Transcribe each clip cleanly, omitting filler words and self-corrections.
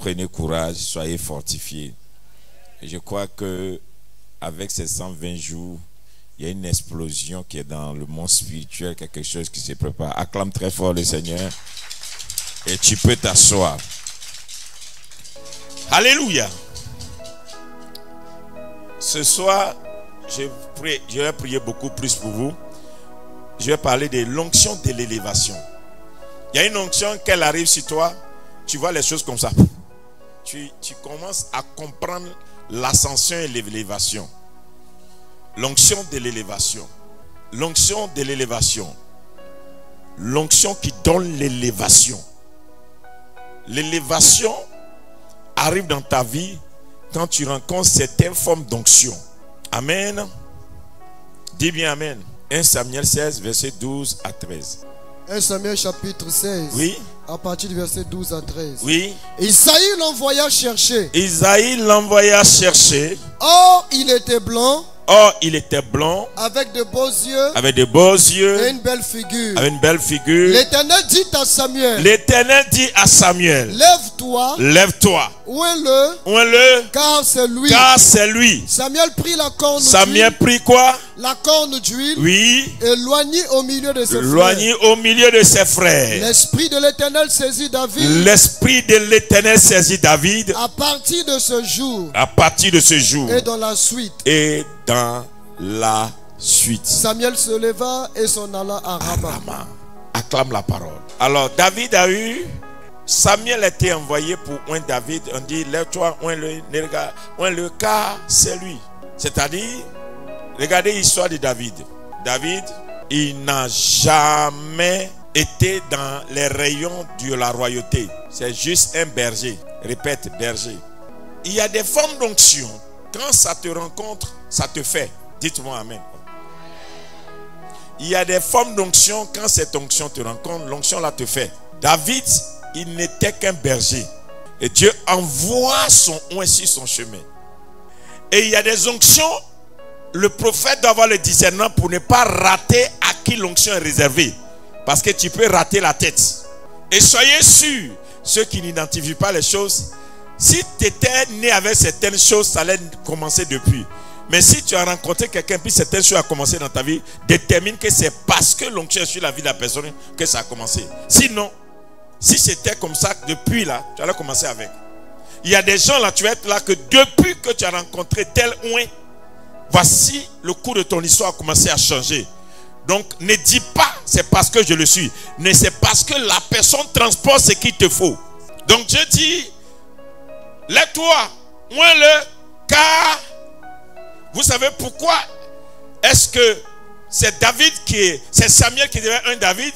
Prenez courage, soyez fortifiés. Et je crois que avec ces 120 jours, il y a une explosion qui est dans le monde spirituel, quelque chose qui se prépare. Acclame très fort le Seigneur et tu peux t'asseoir. Alléluia. Ce soir, je vais prier beaucoup plus pour vous. Je vais parler de l'onction de l'élévation. Il y a une onction, qu'elle arrive sur toi, tu vois les choses comme ça. Tu commences à comprendre l'ascension et l'élévation. L'onction de l'élévation. L'onction de l'élévation. L'onction qui donne l'élévation. L'élévation arrive dans ta vie quand tu rencontres certaines formes d'onction. Amen. Dis bien amen. 1 Samuel 16, verset 12 à 13. 1 Samuel chapitre 16. Oui. À partir du verset 12 à 13. Oui. Isaïe l'envoya chercher. Isaïe l'envoya chercher. Or, il était blanc. Or, il était blanc. Avec de beaux yeux. Avec de beaux yeux. Et une belle figure. Avec une belle figure. L'Éternel dit à Samuel. L'Éternel dit à Samuel. Lève-toi. Lève-toi. Oins-le. Oins-le. Car c'est lui. Car c'est lui. Samuel prit la corne d'huile. Samuel prit quoi? La corne d'huile. Oui. Éloigné au milieu de ses frères. Éloigné au milieu de ses frères. L'esprit de l'Éternel saisit David. L'esprit de l'Éternel saisit David. À partir de ce jour. À partir de ce jour. Et dans la suite. Et dans la suite. Samuel se leva et s'en alla à Rama. Acclame la parole. Alors David a eu, Samuel a été envoyé pour oindre David. On dit lève-toi, oins-le car c'est lui. C'est-à-dire, regardez l'histoire de David. David, il n'a jamais été dans les rayons de la royauté. C'est juste un berger. Répète, berger. Il y a des formes d'onction. Quand ça te rencontre, ça te fait. Dites-moi amen. Il y a des formes d'onction. Quand cette onction te rencontre, l'onction là te fait. David, il n'était qu'un berger. Et Dieu envoie son oint sur son chemin. Et il y a des onctions. Le prophète doit avoir le discernement pour ne pas rater à qui l'onction est réservée. Parce que tu peux rater la tête. Et soyez sûrs, ceux qui n'identifient pas les choses, si tu étais né avec certaines choses, ça allait commencer depuis. Mais si tu as rencontré quelqu'un, puis certaines choses ont commencé dans ta vie, détermine que c'est parce que l'onction est sur la vie de la personne que ça a commencé. Sinon, si c'était comme ça depuis là, tu allais commencer avec. Il y a des gens là, tu vas être là que depuis que tu as rencontré tel oint, voici le cours de ton histoire a commencé à changer. Donc ne dis pas c'est parce que je le suis, mais c'est parce que la personne transporte ce qu'il te faut. Donc Dieu dit, lève-toi, oins-le, car vous savez pourquoi est-ce que c'est c'est Samuel qui devient un David?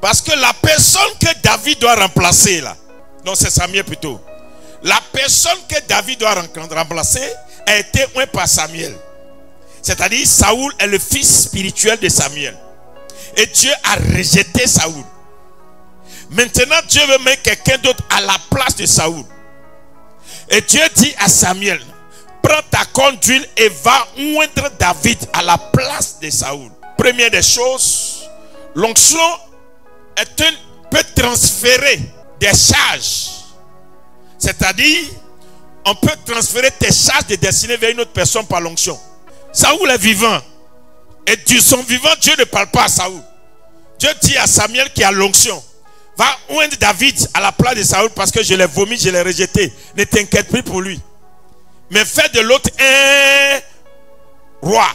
Parce que la personne que David doit remplacer là, non c'est Samuel plutôt, la personne que David doit remplacer a été oint par Samuel. C'est-à-dire Saoul est le fils spirituel de Samuel. Et Dieu a rejeté Saoul. Maintenant Dieu veut mettre quelqu'un d'autre à la place de Saoul. Et Dieu dit à Samuel, prends ta corne d'huile et va oindre David à la place de Saoul. Première des choses, l'onction peut transférer des charges. C'est-à-dire, on peut transférer tes charges de destinée vers une autre personne par l'onction. Saoul est vivant. Et du son vivant, Dieu ne parle pas à Saoul. Dieu dit à Samuel qui a l'onction, va oindre David à la place de Saoul parce que je l'ai vomi, je l'ai rejeté. Ne t'inquiète plus pour lui. Mais fais de l'autre un roi.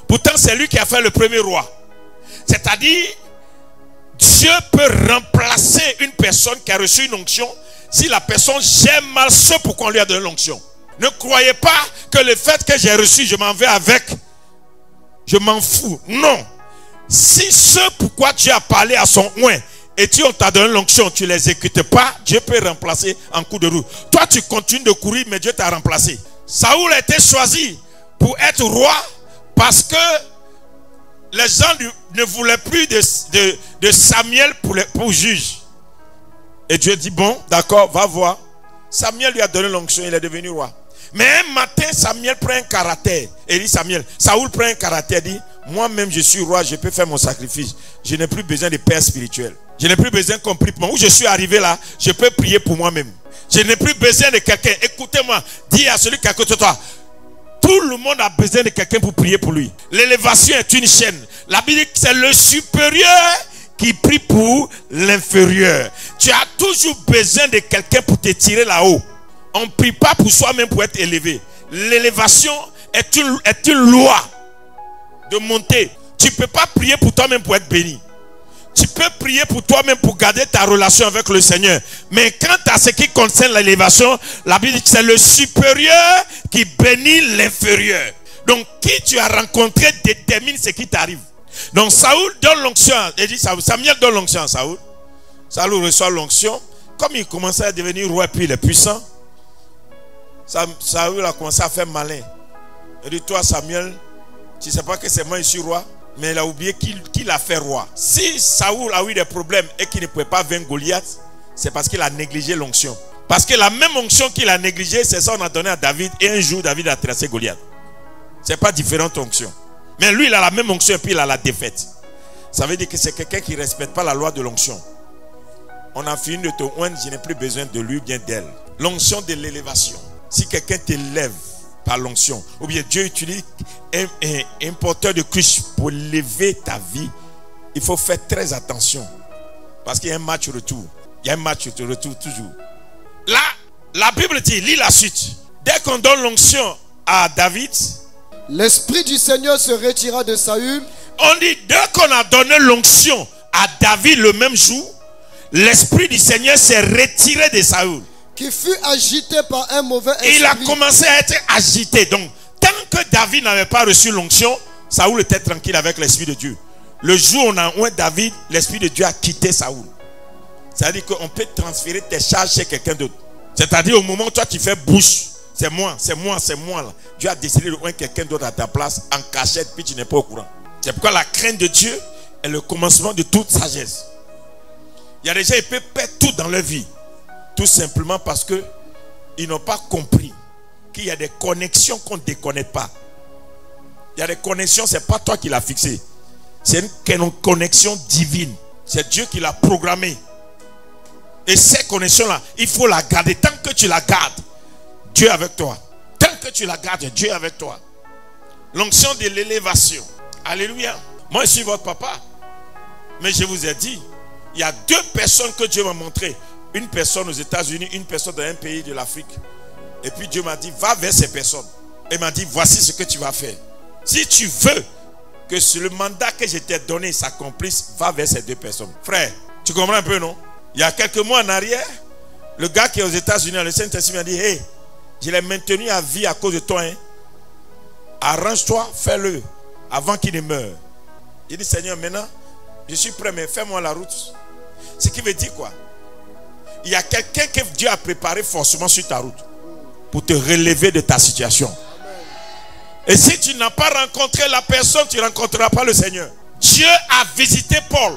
Pourtant, c'est lui qui a fait le premier roi. C'est-à-dire, Dieu peut remplacer une personne qui a reçu une onction si la personne gère mal ce pour qu'on lui a donné l'onction. Ne croyez pas que le fait que j'ai reçu, je m'en vais avec, je m'en fous. Non. Si ce pourquoi Dieu a parlé à son oint et on t'a donné l'onction, tu ne l'exécutes pas, Dieu peut remplacer en coup de roue. Toi, tu continues de courir, mais Dieu t'a remplacé. Saoul a été choisi pour être roi parce que les gens ne voulaient plus de Samuel pour juge. Et Dieu dit, bon, d'accord, va voir. Samuel lui a donné l'onction, il est devenu roi. Mais un matin, Samuel prend un caractère. Et dit Saoul prend un caractère, dit, moi-même je suis roi, je peux faire mon sacrifice. Je n'ai plus besoin de père spirituel. Je n'ai plus besoin qu'on prie pour moi. Où je suis arrivé là, je peux prier pour moi-même. Je n'ai plus besoin de quelqu'un. Écoutez-moi, dis à celui qui est à côté de toi. Tout le monde a besoin de quelqu'un pour prier pour lui. L'élévation est une chaîne. La Bible dit que c'est le supérieur qui prie pour l'inférieur. Tu as toujours besoin de quelqu'un pour te tirer là-haut. On ne prie pas pour soi-même pour être élevé. L'élévation est une loi de monter. Tu ne peux pas prier pour toi-même pour être béni. Tu peux prier pour toi-même pour garder ta relation avec le Seigneur. Mais quant à ce qui concerne l'élévation, la Bible dit que c'est le supérieur qui bénit l'inférieur. Donc qui tu as rencontré détermine ce qui t'arrive. Donc Saoul donne l'onction. Il dit Samuel donne l'onction à Saoul. Saoul reçoit l'onction. Comme il commençait à devenir roi et puis il est puissant, Saoul a commencé à faire malin. Il dit toi Samuel, tu ne sais pas que c'est moi je suis roi. Mais il a oublié qu'il a fait roi. Si Saoul a eu des problèmes et qu'il ne pouvait pas vaincre Goliath, c'est parce qu'il a négligé l'onction. Parce que la même onction qu'il a négligée, c'est ça qu'on a donné à David. Et un jour, David a tracé Goliath. Ce n'est pas différente onction. Mais lui, il a la même onction et puis il a la défaite. Ça veut dire que c'est quelqu'un qui ne respecte pas la loi de l'onction. On a fini de te oindre, je n'ai plus besoin de lui, bien d'elle. L'onction de l'élévation. Si quelqu'un t'élève par l'onction, ou bien Dieu utilise un porteur de cruche pour lever ta vie, il faut faire très attention. Parce qu'il y a un match retour. Il y a un match retour toujours. Là, la Bible dit, lis la suite. Dès qu'on donne l'onction à David, l'Esprit du Seigneur se retira de Saül. On dit, dès qu'on a donné l'onction à David le même jour, l'Esprit du Seigneur s'est retiré de Saül. Qui fut agité par un mauvais esprit. Il a commencé à être agité. Donc, tant que David n'avait pas reçu l'onction, Saül était tranquille avec l'Esprit de Dieu. Le jour où on a oint David, l'Esprit de Dieu a quitté Saül. C'est-à-dire qu'on peut transférer tes charges chez quelqu'un d'autre. C'est-à-dire au moment où toi tu fais bouche, c'est moi là. Dieu a décidé de oindre quelqu'un d'autre à ta place en cachette, puis tu n'es pas au courant. C'est pourquoi la crainte de Dieu est le commencement de toute sagesse. Il y a des gens qui peuvent perdre tout dans leur vie. Tout simplement parce que ils n'ont pas compris qu'il y a des connexions qu'on ne déconnecte pas. Il y a des connexions, ce n'est pas toi qui l'as fixé. C'est une connexion divine. C'est Dieu qui l'a programmée. Et ces connexions-là, il faut la garder. Tant que tu la gardes, Dieu est avec toi. Tant que tu la gardes, Dieu est avec toi. L'onction de l'élévation. Alléluia. Moi, je suis votre papa. Mais je vous ai dit, il y a deux personnes que Dieu m'a montrées. Une personne aux États-Unis, une personne dans un pays de l'Afrique. Et puis Dieu m'a dit, va vers ces personnes. Et m'a dit, voici ce que tu vas faire. Si tu veux que le mandat que je t'ai donné s'accomplisse, va vers ces deux personnes. Frère, tu comprends un peu, non? Il y a quelques mois en arrière, le gars qui est aux États-Unis, le Saint-Esprit m'a dit, hey, je l'ai maintenu à vie à cause de toi. Hein. Arrange-toi, fais-le avant qu'il ne meure. Il dit, Seigneur, maintenant, je suis prêt, mais fais-moi la route. Ce qui veut dire quoi? Il y a quelqu'un que Dieu a préparé forcément sur ta route pour te relever de ta situation. Amen. Et si tu n'as pas rencontré la personne, tu ne rencontreras pas le Seigneur. Dieu a visité Paul.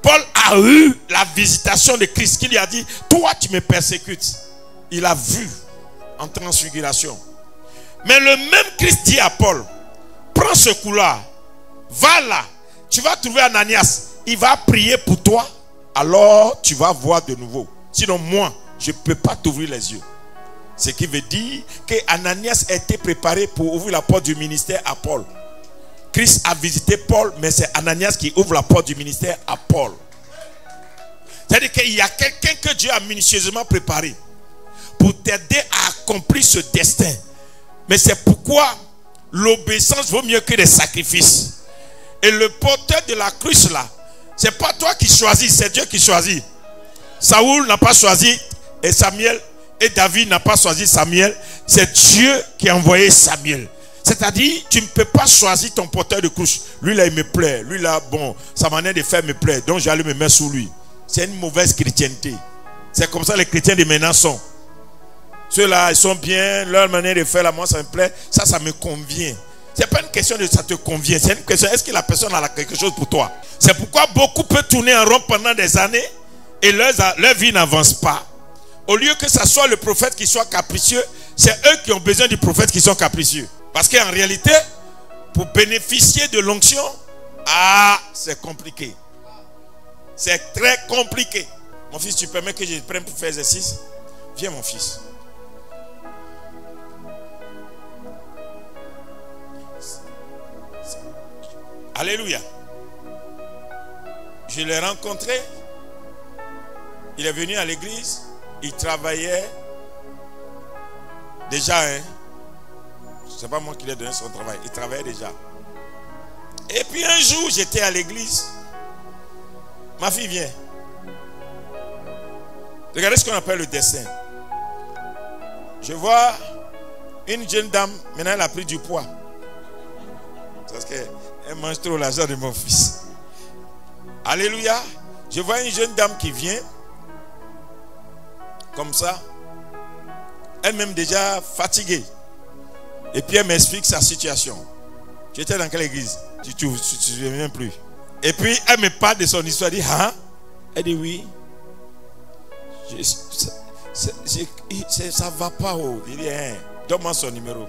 Paul a eu la visitation de Christ qui lui a dit, toi tu me persécutes. Il a vu en transfiguration. Mais le même Christ dit à Paul, prends ce couloir, va là, tu vas trouver Ananias, il va prier pour toi. Alors tu vas voir de nouveau. Sinon moi, je ne peux pas t'ouvrir les yeux. Ce qui veut dire que Ananias a été préparé pour ouvrir la porte du ministère à Paul. Christ a visité Paul, mais c'est Ananias qui ouvre la porte du ministère à Paul. C'est-à-dire qu'il y a quelqu'un que Dieu a minutieusement préparé pour t'aider à accomplir ce destin. Mais c'est pourquoi l'obéissance vaut mieux que les sacrifices. Et le porteur de la cruche là, c'est pas toi qui choisis, c'est Dieu qui choisit. Saoul n'a pas choisi et Samuel, et David n'a pas choisi Samuel. C'est Dieu qui a envoyé Samuel. C'est-à-dire, tu ne peux pas choisir ton porteur de cruche. Lui là, il me plaît. Lui là, bon, sa manière de faire me plaît. Donc j'allais me mettre sous lui. C'est une mauvaise chrétienté. C'est comme ça les chrétiens de maintenant sont. Ceux-là, ils sont bien. Leur manière de faire, là, moi, ça me plaît. Ça me convient. Ce n'est pas une question de ça te convient. C'est une question, est-ce que la personne a quelque chose pour toi? C'est pourquoi beaucoup peuvent tourner en rond pendant des années et leur vie n'avance pas. Au lieu que ce soit le prophète qui soit capricieux, c'est eux qui ont besoin du prophète qui sont capricieux. Parce qu'en réalité, pour bénéficier de l'onction, c'est compliqué. C'est très compliqué. Mon fils, tu permets que je prenne pour faire exercice? Viens mon fils. Alléluia. Je l'ai rencontré. Il est venu à l'église. Il travaillait déjà. C'est pas moi qui lui ai donné son travail. Il travaillait déjà. Et puis un jour, j'étais à l'église. Ma fille vient. Regardez ce qu'on appelle le dessin. Je vois une jeune dame. Maintenant, elle a pris du poids. Parce qu'elle mange trop l'argent de mon fils. Alléluia. Je vois une jeune dame qui vient. Comme ça. Elle-même déjà fatiguée. Et puis elle m'explique sa situation. Tu étais dans quelle église? Tu ne te souviens plus. Et puis elle me parle de son histoire. Elle dit, hein? Elle dit oui. Ça va pas. Oh. Il dit, hein, donne-moi son numéro.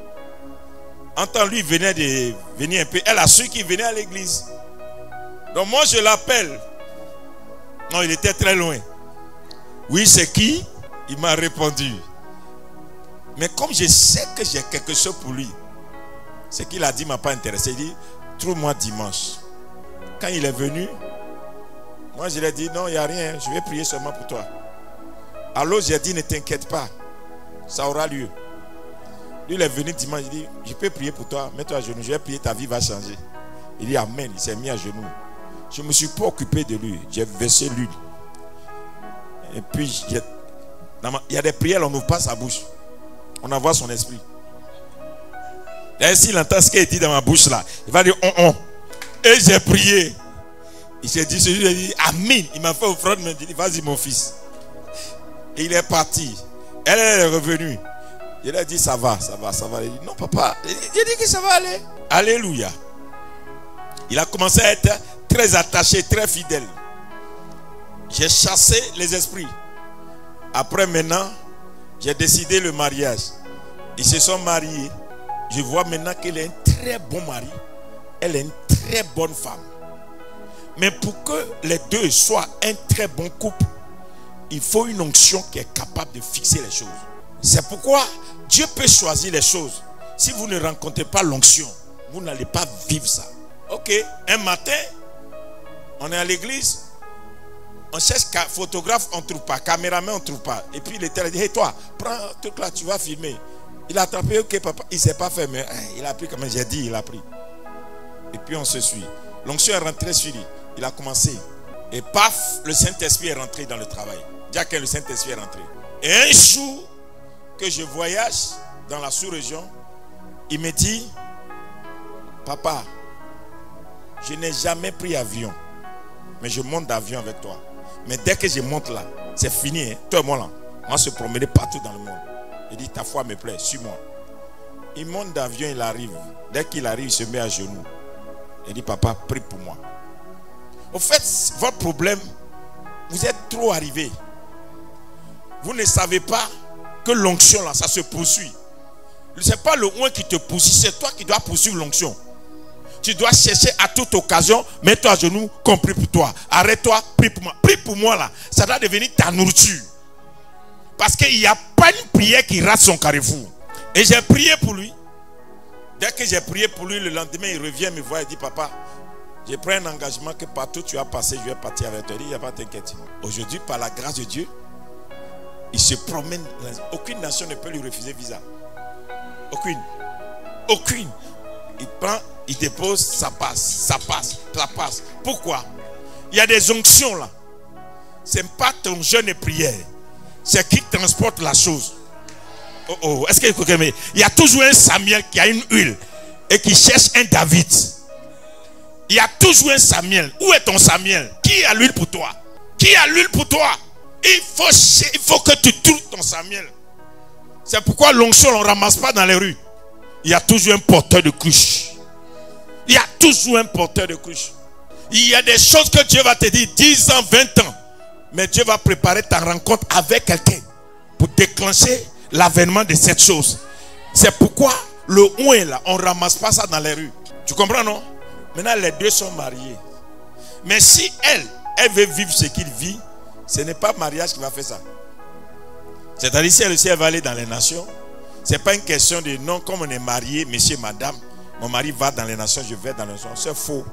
Entends, lui venait de venir un peu. Elle a su qu'il venait à l'église. Donc moi je l'appelle. Non, il était très loin. Oui, c'est qui? Il m'a répondu. Mais comme je sais que j'ai quelque chose pour lui, ce qu'il a dit ne m'a pas intéressé. Il dit, trouve-moi dimanche. Quand il est venu, moi je lui ai dit, non, il n'y a rien, je vais prier seulement pour toi. Alors j'ai dit, ne t'inquiète pas, ça aura lieu. Lui, il est venu dimanche, il dit, je peux prier pour toi, mets-toi à genoux, je vais prier, ta vie va changer. Il dit, amen, il s'est mis à genoux. Je ne me suis pas occupé de lui, j'ai versé l'huile. Et puis, il y a des prières, on n'ouvre pas sa bouche. On envoie son esprit. Et s'il entend ce qui est dit dans ma bouche là, il va dire on. Et j'ai prié. Il s'est dit, celui-là dit amen. Il m'a fait offrande, il m'a dit, vas-y mon fils. Et il est parti. Elle est revenue. Il a dit, ça va. Il dit, non papa, j'ai dit que ça va aller. Alléluia. Il a commencé à être très attaché, très fidèle. J'ai chassé les esprits. Après maintenant, j'ai décidé le mariage. Ils se sont mariés. Je vois maintenant qu'elle est un très bon mari. Elle est une très bonne femme. Mais pour que les deux soient un très bon couple, il faut une onction qui est capable de fixer les choses. C'est pourquoi Dieu peut choisir les choses. Si vous ne rencontrez pas l'onction, vous n'allez pas vivre ça. Ok, un matin, on est à l'église. On cherche photographe, on ne trouve pas. Caméraman, on ne trouve pas. Et puis l'Éternel dit, hey toi, prends un truc là, tu vas filmer. Il a attrapé, ok papa, il ne s'est pas fait, mais il a pris comme j'ai dit, il a pris. Et puis on se suit. L'onction est rentrée sur lui. Il a commencé. Et paf, le Saint-Esprit est rentré dans le travail. Déjà que le Saint-Esprit est rentré. Et un jour que je voyage dans la sous-région, il me dit, papa, je n'ai jamais pris avion, mais je monte d'avion avec toi. Mais dès que je monte là, c'est fini. Hein? Toi et moi là, on va se promener partout dans le monde. Il dit, ta foi me plaît, suis-moi. Il monte d'avion, il arrive. Dès qu'il arrive, il se met à genoux. Il dit, papa, prie pour moi. Au fait, votre problème, vous êtes trop arrivé. Vous ne savez pas que l'onction là, ça se poursuit. Ce n'est pas le oint qui te poursuit, c'est toi qui dois poursuivre l'onction. Tu dois chercher à toute occasion, mets-toi à genoux, qu'on prie pour toi. Arrête-toi, prie pour moi. Prie pour moi là, ça doit devenir ta nourriture. Parce qu'il n'y a pas une prière qui rate son carrefour. Et j'ai prié pour lui. Dès que j'ai prié pour lui, le lendemain, il revient me voir et dit, papa, j'ai pris un engagement que partout tu as passé, je vais partir avec toi. Il dit, il n'y a pas t'inquiète. Aujourd'hui, par la grâce de Dieu, il se promène. Aucune nation ne peut lui refuser visa. Aucune. Aucune. Il prend, il dépose, ça passe. Pourquoi? Il y a des onctions là. Ce n'est pas ton jeûne et prière. C'est qui transporte la chose. Est-ce que vous comprenez? Il y a toujours un Samuel qui a une huile et qui cherche un David. Il y a toujours un Samuel. Où est ton Samuel? Qui a l'huile pour toi? Qui a l'huile pour toi? Il faut que tu trouves ton Samuel. C'est pourquoi l'onction, on ne ramasse pas dans les rues. Il y a toujours un porteur de cruche. Il y a toujours un porteur de cruche. Il y a des choses que Dieu va te dire 10 ans, 20 ans. Mais Dieu va préparer ta rencontre avec quelqu'un pour déclencher l'avènement de cette chose. C'est pourquoi le oint là, on ne ramasse pas ça dans les rues. Tu comprends non? Maintenant les deux sont mariés. Mais si elle elle veut vivre ce qu'il vit, ce n'est pas mariage qui va faire ça. C'est-à-dire, si elle aussi elle va aller dans les nations, ce n'est pas une question de non, comme on est marié, monsieur, madame, mon mari va dans les nations, je vais dans les nations. C'est faux.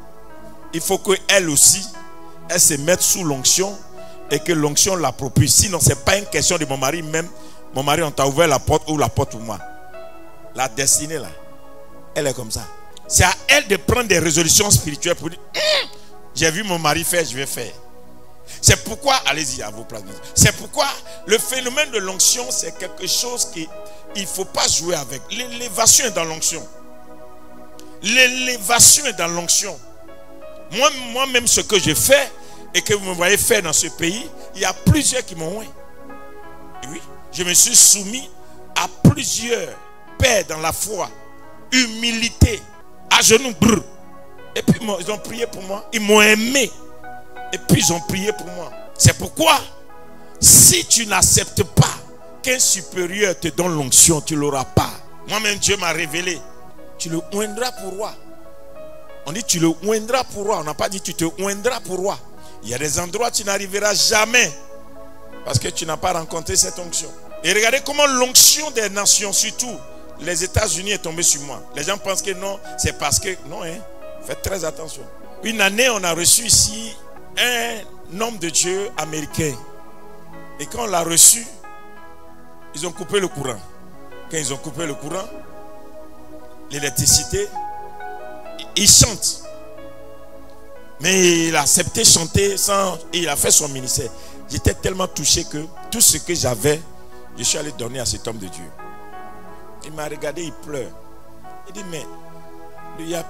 Il faut qu'elle aussi, elle se mette sous l'onction et que l'onction l'approprie. Sinon, ce n'est pas une question de mon mari même. Mon mari, on t'a ouvert la porte ou la porte pour moi. La destinée là, elle est comme ça. C'est à elle de prendre des résolutions spirituelles pour dire j'ai vu mon mari faire, je vais faire. C'est pourquoi, allez-y à vos places. C'est pourquoi le phénomène de l'onction, c'est quelque chose qu'il ne faut pas jouer avec. L'élévation est dans l'onction. L'élévation est dans l'onction. Moi-même, ce que je fais et que vous me voyez faire dans ce pays, il y a plusieurs qui m'ont oint. Oui, je me suis soumis à plusieurs pères dans la foi, humilité, à genoux, brrr. Et puis ils ont prié pour moi, ils m'ont aimé. Et puis ils ont prié pour moi. C'est pourquoi, si tu n'acceptes pas qu'un supérieur te donne l'onction, tu ne l'auras pas. Moi-même, Dieu m'a révélé. Tu le oindras pour roi. On dit tu le oindras pour roi. On n'a pas dit tu te oindras pour roi. Il y a des endroits où tu n'arriveras jamais. Parce que tu n'as pas rencontré cette onction. Et regardez comment l'onction des nations, surtout les États-Unis, est tombée sur moi. Les gens pensent que non, c'est parce que... Non, hein. Faites très attention. Une année, on a reçu ici un homme de Dieu américain. Et quand on l'a reçu, ils ont coupé le courant. Quand ils ont coupé le courant, l'électricité, il chante. Mais il a accepté chanter sans... Et il a fait son ministère. J'étais tellement touché que tout ce que j'avais, je suis allé donner à cet homme de Dieu. Il m'a regardé, il pleure. Il dit, mais il y a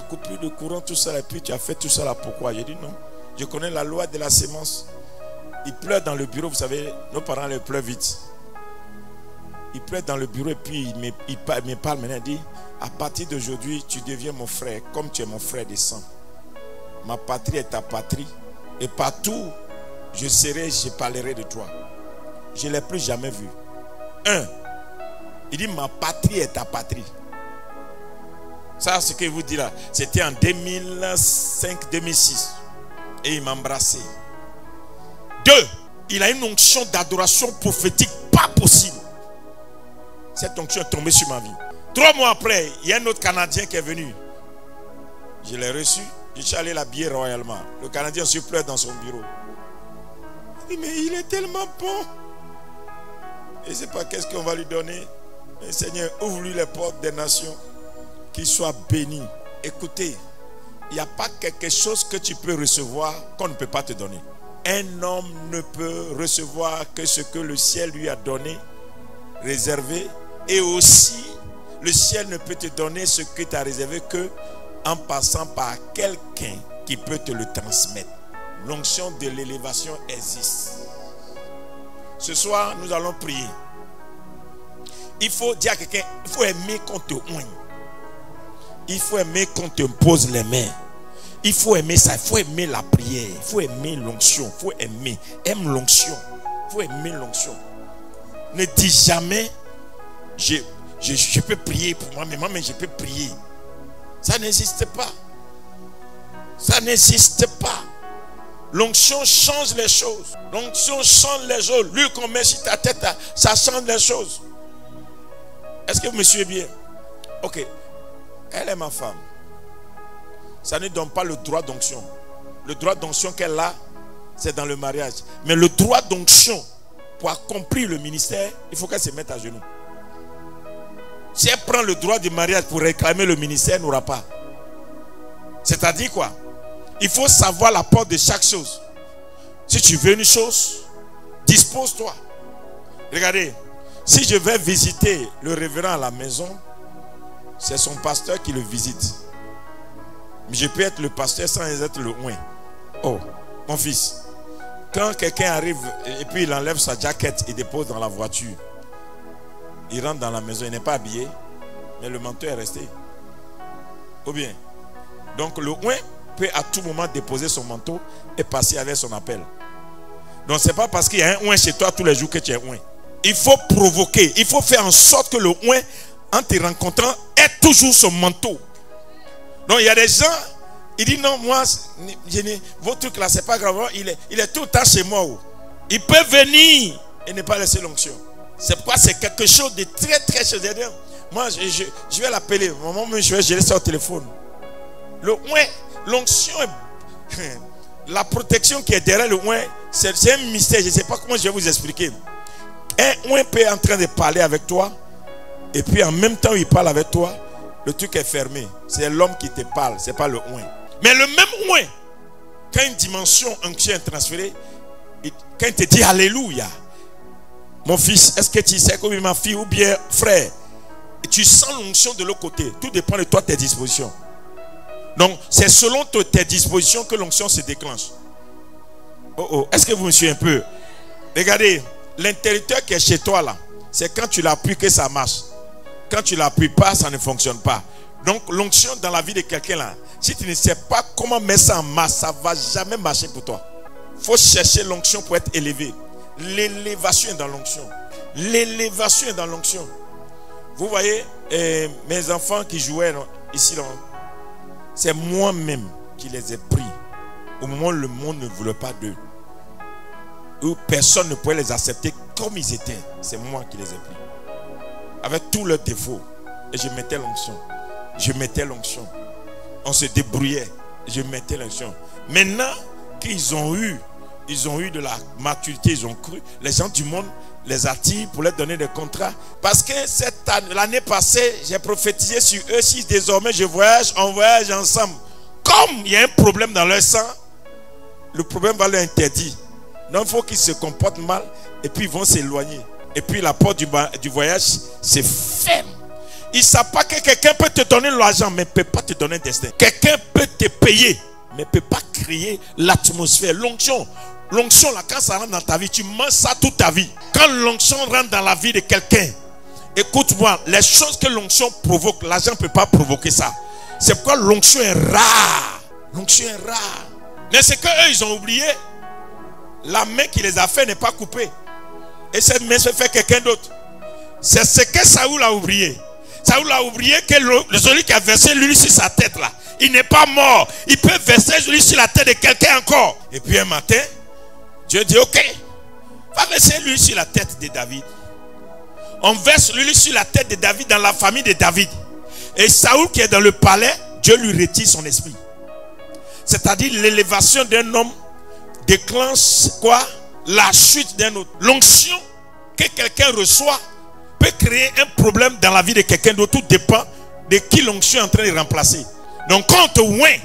coupé de courant, tout ça, et puis tu as fait tout ça là, pourquoi? J'ai dit non. Je connais la loi de la sémence. Il pleure dans le bureau, vous savez, nos parents les pleurent vite. Il pleure dans le bureau et puis il me parle maintenant, il dit, à partir d'aujourd'hui, tu deviens mon frère, comme tu es mon frère de sang. Ma patrie est ta patrie. Et partout, je parlerai de toi. Je ne l'ai plus jamais vu. Il dit, ma patrie est ta patrie. Ça, ce qu'il vous dit là, c'était en 2005-2006. Et il m'a embrassé. 2, il a une onction d'adoration prophétique pas possible. Cette onction est tombée sur ma vie. 3 mois après, il y a un autre Canadien qui est venu. Je l'ai reçu. Je suis allé l'habiller royalement. Le Canadien se pleure dans son bureau. Il dit, mais il est tellement bon. Et je ne sais pas qu'est-ce qu'on va lui donner. Mais Seigneur, ouvre-lui les portes des nations. Qu'il soit béni. Écoutez, il n'y a pas quelque chose que tu peux recevoir qu'on ne peut pas te donner. Un homme ne peut recevoir que ce que le ciel lui a donné, réservé. Et aussi, le ciel ne peut te donner ce que tu as réservé que en passant par quelqu'un qui peut te le transmettre. L'onction de l'élévation existe. Ce soir, nous allons prier. Il faut dire à quelqu'un, il faut aimer qu'on te oigne. Il faut aimer qu'on te pose les mains. Il faut aimer ça, il faut aimer la prière. Il faut aimer l'onction. Il faut aimer. Aime l'onction. Il faut aimer l'onction. Ne dis jamais, je peux prier pour moi, mais moi-même je peux prier. Ça n'existe pas. Ça n'existe pas. L'onction change les choses. L'onction change les choses. Lui qu'on met sur ta tête, ça change les choses. Est-ce que vous me suivez bien? Ok. Elle est ma femme. Ça ne donne pas le droit d'onction. Le droit d'onction qu'elle a, c'est dans le mariage. Mais le droit d'onction, pour accomplir le ministère, il faut qu'elle se mette à genoux. Si elle prend le droit du mariage pour réclamer le ministère, elle n'aura pas. C'est-à-dire quoi? Il faut savoir la porte de chaque chose. Si tu veux une chose, dispose-toi. Regardez, si je vais visiter le révérend à la maison, c'est son pasteur qui le visite. Mais je peux être le pasteur sans être le oint. Oh, mon fils, quand quelqu'un arrive et puis il enlève sa jaquette et dépose dans la voiture, il rentre dans la maison, il n'est pas habillé, mais le manteau est resté. Ou bien, donc le oint peut à tout moment déposer son manteau et passer avec son appel. Donc ce n'est pas parce qu'il y a un oint chez toi tous les jours que tu es oint. Il faut provoquer, il faut faire en sorte que le oint, en te rencontrant, ait toujours son manteau. Donc il y a des gens, Il dit non, moi, vos trucs là, c'est pas grave. Il est tout le temps chez moi. Il peut venir et ne pas laisser l'onction. C'est pourquoi c'est quelque chose de très très cher. Moi, je vais l'appeler. Maman, je vais gérer ça au téléphone. L'onction, la protection qui est derrière le oin, c'est un mystère. Je ne sais pas comment je vais vous expliquer. Un oin peut être en train de parler avec toi. Et puis en même temps, il parle avec toi. Le truc est fermé. C'est l'homme qui te parle. Ce n'est pas le oin. Mais le même oin, quand une dimension onction est transférée, quand il te dit Alléluia, mon fils, est-ce que tu sais que ma fille ou bien frère, et tu sens l'onction de l'autre côté. Tout dépend de toi, tes dispositions. Donc, c'est selon tes dispositions que l'onction se déclenche. Est-ce que vous me suivez un peu? Regardez, l'interrupteur qui est chez toi là, c'est quand tu l'appuies que ça marche. Quand tu l'appuies pas, ça ne fonctionne pas. Donc, l'onction dans la vie de quelqu'un là, si tu ne sais pas comment mettre ça en marche, ça ne va jamais marcher pour toi. Il faut chercher l'onction pour être élevé. L'élévation est dans l'onction. L'élévation est dans l'onction. Vous voyez, mes enfants qui jouaient ici, c'est moi-même qui les ai pris. Au moment où le monde ne voulait pas d'eux. Où personne ne pouvait les accepter comme ils étaient. C'est moi qui les ai pris. Avec tous leurs défauts. Et je mettais l'onction. Je mettais l'onction. On se débrouillait. Je mettais l'onction. Maintenant qu'ils ont eu de la maturité, ils ont cru. Les gens du monde les attirent pour leur donner des contrats. Parce que l'année passée, j'ai prophétisé sur eux. Si désormais je voyage, on voyage ensemble. Comme il y a un problème dans leur sang, le problème va leur interdire. Donc il faut qu'ils se comportent mal et puis ils vont s'éloigner. Et puis la porte du voyage se ferme. Ils ne savent pas que quelqu'un peut te donner l'argent, mais ne peut pas te donner un destin. Quelqu'un peut te payer, mais ne peut pas créer l'atmosphère. L'onction, là, quand ça rentre dans ta vie, tu manges ça toute ta vie. Quand l'onction rentre dans la vie de quelqu'un, écoute-moi, les choses que l'onction provoque, l'argent ne peut pas provoquer ça. C'est pourquoi l'onction est rare. L'onction est rare. Mais c'est qu'eux, ils ont oublié. La main qui les a fait n'est pas coupée. Et cette main se fait quelqu'un d'autre. C'est ce que Saoul a oublié. Saoul a oublié que celui qui a versé l'huile sur sa tête là, il n'est pas mort. Il peut verser l'huile sur la tête de quelqu'un encore. Et puis un matin, Dieu dit ok, va verser l'huile sur la tête de David. On verse l'huile sur la tête de David dans la famille de David. Et Saoul qui est dans le palais, Dieu lui retire son esprit. C'est-à-dire l'élévation d'un homme déclenche quoi? La chute d'un autre. L'onction que quelqu'un reçoit peut créer un problème dans la vie de quelqu'un d'autre. Tout dépend de qui l'onction est en train de remplacer. Donc quand on te oint,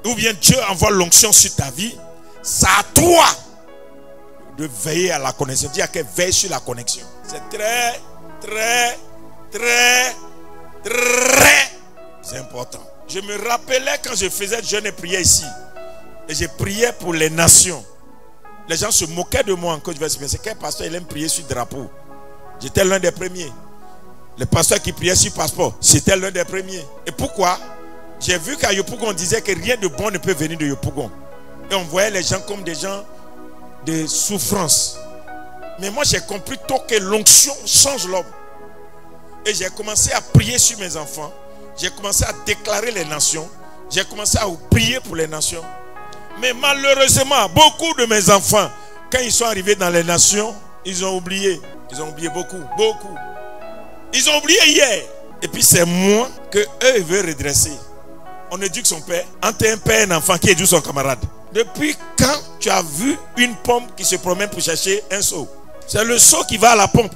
ou bien Dieu envoie l'onction sur ta vie, c'est à toi de veiller à la connexion. Dis à quelqu'un, veille sur la connexion. C'est très, très, très, très important. Je me rappelais quand je faisais jeûne et prière ici. Et je priais pour les nations. Les gens se moquaient de moi encore. Je vais se dire, c'est quel pasteur il aime prier sur le drapeau? J'étais l'un des premiers. Les pasteurs qui priaient sur le passeport, c'était l'un des premiers. Et pourquoi? J'ai vu qu'à Yopougon, on disait que rien de bon ne peut venir de Yopougon. Et on voyait les gens comme des gens de souffrance. Mais moi, j'ai compris tôt que l'onction change l'homme. Et j'ai commencé à prier sur mes enfants. J'ai commencé à déclarer les nations. J'ai commencé à prier pour les nations. Mais malheureusement, beaucoup de mes enfants, quand ils sont arrivés dans les nations, ils ont oublié. Ils ont oublié beaucoup. Ils ont oublié hier. Et puis c'est moi que eux veulent redresser. On éduque son père. Entre un père et un enfant qui éduque son camarade. Depuis quand tu as vu une pompe qui se promène pour chercher un seau? C'est le seau qui va à la pompe.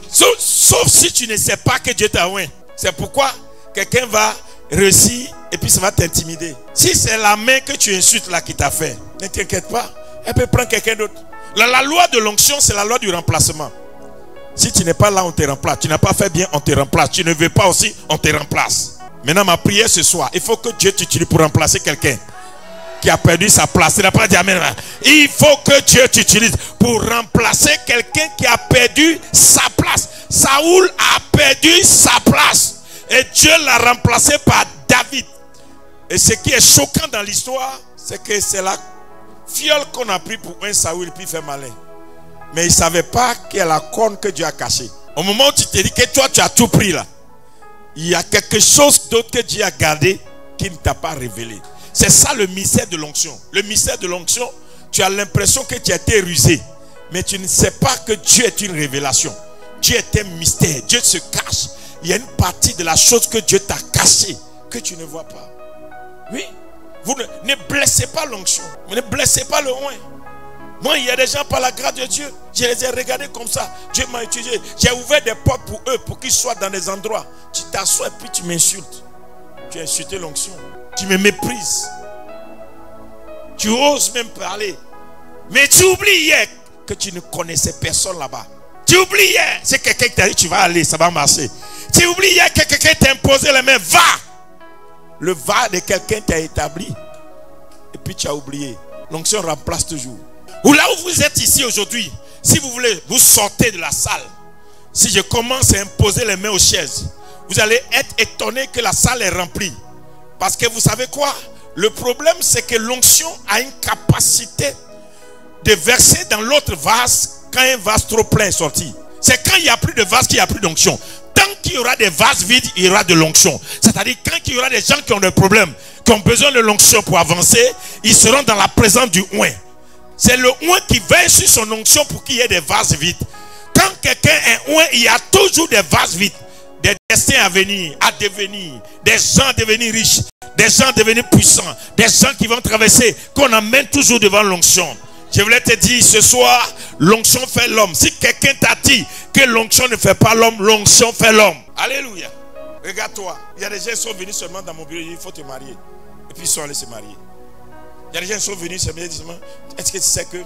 Sauf si tu ne sais pas que Dieu t'a oint. C'est pourquoi quelqu'un va réussir et puis ça va t'intimider. Si c'est la main que tu insultes là qui t'a fait, ne t'inquiète pas, elle peut prendre quelqu'un d'autre. La loi de l'onction, c'est la loi du remplacement. Si tu n'es pas là, on te remplace. Tu n'as pas fait bien, on te remplace. Tu ne veux pas aussi, on te remplace. Maintenant, ma prière ce soir, il faut que Dieu t'utilise pour remplacer quelqu'un qui a perdu sa place. Il n'a pas dit amen. Il faut que Dieu t'utilise pour remplacer quelqu'un qui a perdu sa place. Saoul a perdu sa place. Et Dieu l'a remplacé par David. Et ce qui est choquant dans l'histoire, c'est que c'est la fiole qu'on a pris pour un Saoul et puis il fait malin. Mais il ne savait pas qu'il y a la corne que Dieu a cachée. Au moment où tu te dis que toi tu as tout pris là, il y a quelque chose d'autre que Dieu a gardé qui ne t'a pas révélé. C'est ça le mystère de l'onction. Le mystère de l'onction, tu as l'impression que tu as été rusé. Mais tu ne sais pas que Dieu est une révélation. Dieu est un mystère. Dieu se cache. Il y a une partie de la chose que Dieu t'a cachée, que tu ne vois pas. Oui. Vous ne blessez pas l'onction. Vous ne blessez pas le oint. Moi, il y a des gens par la grâce de Dieu. Je les ai regardés comme ça. Dieu m'a utilisé. J'ai ouvert des portes pour eux, pour qu'ils soient dans des endroits. Tu t'assois et puis tu m'insultes. Tu as insulté l'onction. Tu me méprises. Tu oses même parler. Mais tu oublies hier que tu ne connaissais personne là-bas. Tu oublies hier. C'est quelqu'un qui t'a dit tu vas aller, ça va marcher. Tu oublies hier que quelqu'un t'a imposé les mains. Va. Le va de quelqu'un t'a établi. Et puis tu as oublié. L'onction remplace toujours. Ou là où vous êtes ici aujourd'hui, si vous voulez, vous sortez de la salle. Si je commence à imposer les mains aux chaises, vous allez être étonné que la salle est remplie. Parce que vous savez quoi? Le problème, c'est que l'onction a une capacité de verser dans l'autre vase quand un vase trop plein est sorti. C'est quand il n'y a plus de vase qu'il n'y a plus d'onction. Tant qu'il y aura des vases vides, il y aura de l'onction. C'est-à-dire quand il y aura des gens qui ont des problèmes, qui ont besoin de l'onction pour avancer, ils seront dans la présence du oint. C'est le oint qui veille sur son onction pour qu'il y ait des vases vides. Quand quelqu'un est oint, il y a toujours des vases vides. Des destins à venir, à devenir. Des gens à devenir riches. Des gens à devenir puissants. Des gens qui vont traverser, qu'on amène toujours devant l'onction. Je voulais te dire ce soir, l'onction fait l'homme. Si quelqu'un t'a dit que l'onction ne fait pas l'homme, l'onction fait l'homme. Alléluia. Regarde-toi. Il y a des gens qui sont venus seulement dans mon bureau, il faut te marier. Et puis ils sont allés se marier. Il y a des gens qui sont venus se marier. Est-ce que tu sais que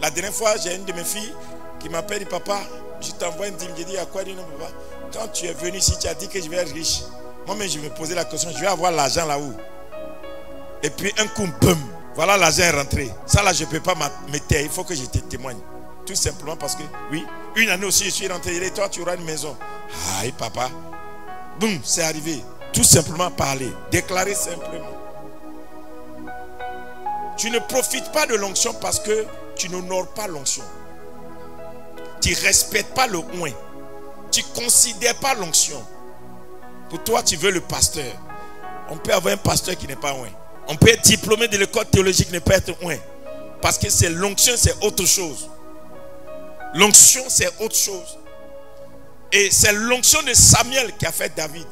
la dernière fois, j'ai une de mes filles qui m'appelle, dit papa, je t'envoie une dîme. Je dis à quoi? Non, papa. Quand tu es venu ici, tu as dit que je vais être riche. Moi-même, je me posais la question, je vais avoir l'argent là-haut. Et puis un coup, boum. Voilà, l'argent est rentré. Ça là, je ne peux pas me taire. Il faut que je te témoigne. Tout simplement parce que, oui, une année aussi, je suis rentré. Et toi, tu auras une maison. Aïe, papa. Boum, c'est arrivé. Tout simplement parler. Déclarer simplement. Tu ne profites pas de l'onction parce que tu n'honores pas l'onction. Tu ne respectes pas le oint. Tu ne considères pas l'onction. Pour toi, tu veux le pasteur. On peut avoir un pasteur qui n'est pas oint. On peut être diplômé de l'école théologique, ne pas être oint. Parce que c'est l'onction, c'est autre chose. L'onction, c'est autre chose. Et c'est l'onction de Samuel qui a fait David.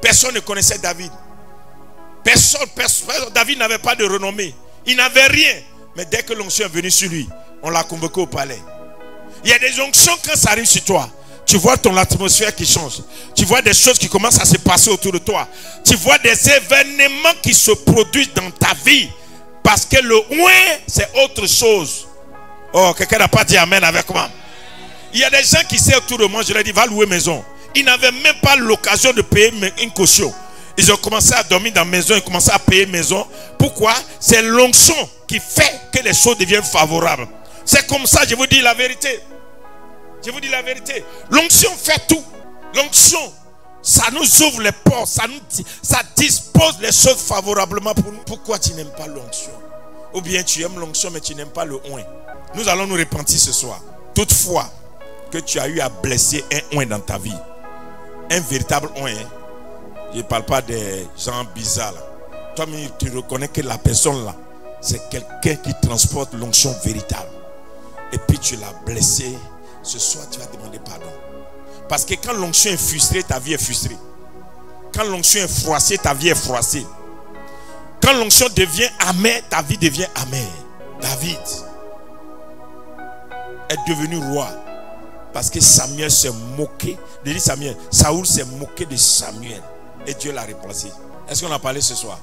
Personne ne connaissait David. David n'avait pas de renommée. Il n'avait rien. Mais dès que l'onction est venue sur lui, on l'a convoqué au palais. Il y a des onctions quand ça arrive sur toi. Tu vois ton atmosphère qui change. Tu vois des choses qui commencent à se passer autour de toi. Tu vois des événements qui se produisent dans ta vie. Parce que le oint, c'est autre chose. Oh, quelqu'un n'a pas dit amen avec moi. Il y a des gens qui sont autour de moi, je leur ai dit, va louer maison. Ils n'avaient même pas l'occasion de payer une caution. Ils ont commencé à dormir dans la maison, ils ont commencé à payer maison. Pourquoi? C'est l'onction qui fait que les choses deviennent favorables. C'est comme ça, je vous dis la vérité. Je vous dis la vérité. L'onction fait tout. L'onction, ça nous ouvre les portes. Ça dispose les choses favorablement pour nous. Pourquoi tu n'aimes pas l'onction? Ou bien tu aimes l'onction mais tu n'aimes pas le oint? Nous allons nous repentir ce soir. Toutefois que tu as eu à blesser un oint dans ta vie. Un véritable oint. Je ne parle pas des gens bizarres. Toi, tu reconnais que la personne là, c'est quelqu'un qui transporte l'onction véritable. Et puis tu l'as blessé. Ce soir, tu vas demander pardon. Parce que quand l'onction est frustrée, ta vie est frustrée. Quand l'onction est froissée, ta vie est froissée. Quand l'onction devient amère, ta vie devient amère. David est devenu roi. Parce que Samuel s'est moqué. Je dis Samuel, Saoul s'est moqué de Samuel. Et Dieu l'a remplacé. Est-ce qu'on a parlé ce soir?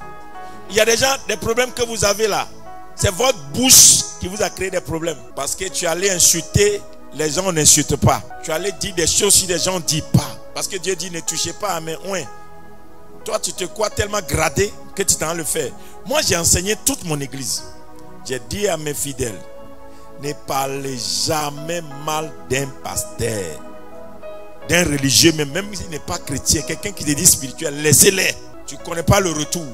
Il y a des gens, des problèmes que vous avez là. C'est votre bouche qui vous a créé des problèmes. Parce que tu allais insulter. Les gens n'insultent pas. Tu allais dire des choses si les gens ne disent pas. Parce que Dieu dit ne touchez pas à mes oints. Toi tu te crois tellement gradé que tu t'en le faire. Moi j'ai enseigné toute mon église. J'ai dit à mes fidèles, ne parlez jamais mal d'un pasteur, d'un religieux, même s'il n'est pas chrétien, quelqu'un qui te dit spirituel, laissez-les. Tu ne connais pas le retour.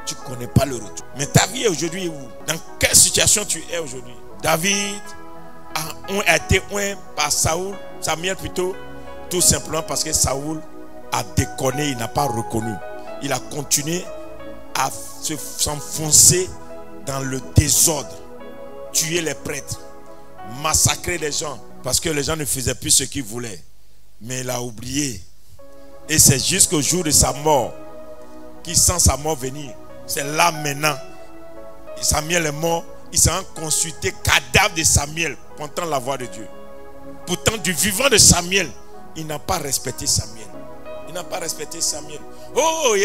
Tu ne connais pas le retour. Mais ta vie aujourd'hui est où? Dans quelle situation tu es aujourd'hui? David a été oint par Samuel plutôt, tout simplement parce que Saoul a déconné, il n'a pas reconnu. Il a continué à s'enfoncer dans le désordre, tuer les prêtres, massacrer les gens, parce que les gens ne faisaient plus ce qu'ils voulaient. Mais il a oublié. Et c'est jusqu'au jour de sa mort qu'il sent sa mort venir. C'est là maintenant. Samuel est mort. Il s'est consulté cadavre de Samuel pour entendre la voix de Dieu. Pourtant, du vivant de Samuel, il n'a pas respecté Samuel. Il n'a pas respecté Samuel. Oh,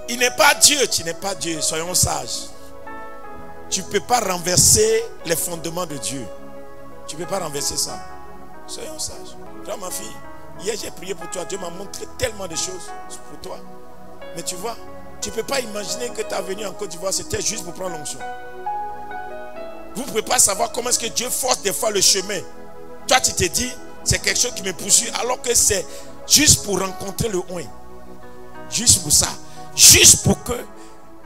il n'est pas Dieu. Tu n'es pas Dieu. Soyons sages. Tu ne peux pas renverser les fondements de Dieu. Tu ne peux pas renverser ça. Soyons sages. Toi, ma fille, hier j'ai prié pour toi. Dieu m'a montré tellement de choses pour toi. Mais tu vois, tu ne peux pas imaginer que ta venue en Côte d'Ivoire, c'était juste pour prendre l'onction. Vous ne pouvez pas savoir comment est-ce que Dieu force des fois le chemin. Toi, tu te dis, c'est quelque chose qui me poursuit, alors que c'est juste pour rencontrer le oint. Juste pour ça. Juste pour que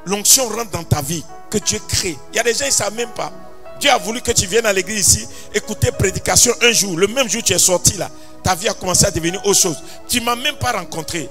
l'onction rentre dans ta vie, que Dieu crée. Il y a des gens qui ne savent même pas. Dieu a voulu que tu viennes à l'église ici, écouter prédication un jour. Le même jour tu es sorti là, ta vie a commencé à devenir autre chose. Tu ne m'as même pas rencontré.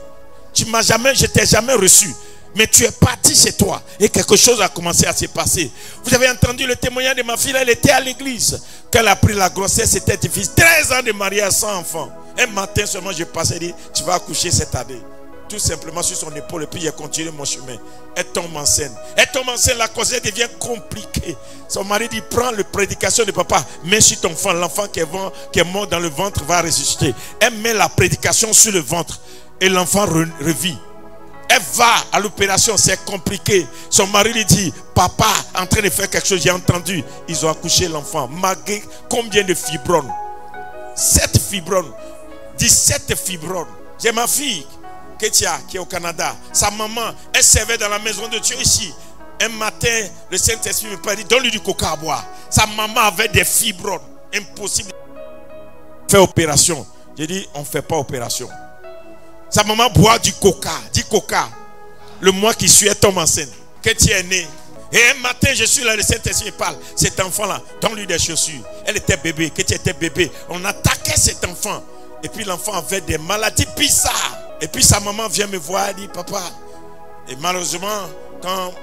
Je ne t'ai jamais reçu. Mais tu es parti chez toi et quelque chose a commencé à se passer. Vous avez entendu le témoignage de ma fille, elle était à l'église. Quand elle a pris la grossesse, c'était difficile. 13 ans de mariage sans enfant. Un matin seulement, je passais et dit, tu vas accoucher cette année. Tout simplement sur son épaule, et puis j'ai continué mon chemin. Elle tombe enceinte. Elle tombe enceinte, la grossesse devient compliquée. Son mari dit, prends la prédication de papa, mets sur ton enfant. L'enfant qui est mort dans le ventre va ressusciter. Elle met la prédication sur le ventre et l'enfant revit. Elle va à l'opération, c'est compliqué. Son mari lui dit, papa en train de faire quelque chose, j'ai entendu. Ils ont accouché l'enfant. Malgré combien de fibromes? 7 fibromes. 17 fibromes. J'ai ma fille, Ketia, qui est au Canada. Sa maman, elle servait dans la maison de Dieu ici. Un matin, le Saint-Esprit me dit, donne-lui du coca à boire. Sa maman avait des fibromes. Impossible de faire opération. J'ai dit, on ne fait pas opération. Sa maman boit du coca. Dis coca. Le mois qui suit, elle tombe enceinte. Ketia est née. Et un matin, je suis là, le Saint-Esprit parle. Cet enfant-là, donne-lui des chaussures. Elle était bébé. Ketia était bébé. On attaquait cet enfant. Et puis l'enfant avait des maladies bizarres. Et puis sa maman vient me voir, elle dit, papa. Et malheureusement, quand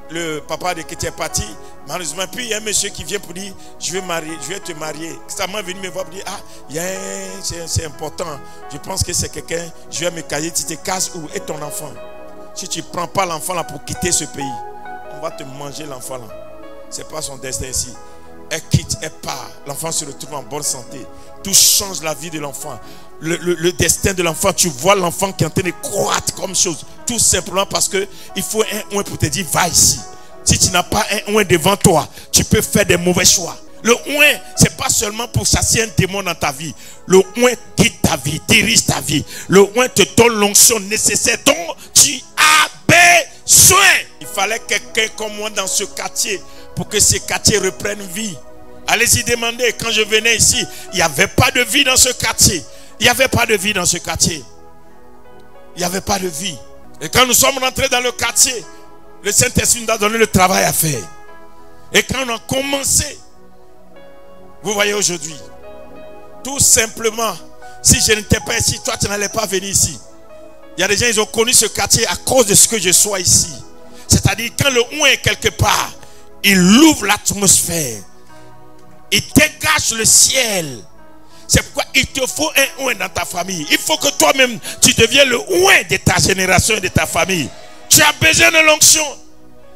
le papa de Ketia est parti, malheureusement, puis il y a un monsieur qui vient pour dire, je vais te marier. Sa maman est venue me voir pour dire, c'est important. Je pense que c'est quelqu'un, je vais me caser. Tu te cases où? Et ton enfant? Si tu ne prends pas l'enfant là pour quitter ce pays, on va te manger l'enfant là. Ce n'est pas son destin ici. Elle quitte, elle part. L'enfant se retrouve en bonne santé. Tout change la vie de l'enfant. Le destin de l'enfant, tu vois l'enfant qui est en train de croître comme chose. Tout simplement parce qu'il faut un oint pour te dire, va ici. Si tu n'as pas un oint devant toi, tu peux faire des mauvais choix. Le oint, ce n'est pas seulement pour chasser un démon dans ta vie. Le oint guide ta vie, dirige ta vie. Le oint te donne l'onction nécessaire dont tu as besoin. Il fallait quelqu'un comme moi dans ce quartier pour que ce quartier reprenne vie. Allez-y demander, quand je venais ici, il n'y avait pas de vie dans ce quartier. Il n'y avait pas de vie dans ce quartier. Il n'y avait pas de vie. Et quand nous sommes rentrés dans le quartier, le Saint-Esprit nous a donné le travail à faire. Et quand on a commencé, vous voyez aujourd'hui, tout simplement, si je n'étais pas ici, toi tu n'allais pas venir ici. Il y a des gens, ils ont connu ce quartier à cause de ce que je sois ici. C'est-à-dire, quand le oint est quelque part, il ouvre l'atmosphère. Il dégage le ciel. C'est pourquoi il te faut un oint dans ta famille. Il faut que toi-même, tu deviennes le oint de ta génération et de ta famille. Tu as besoin de l'onction.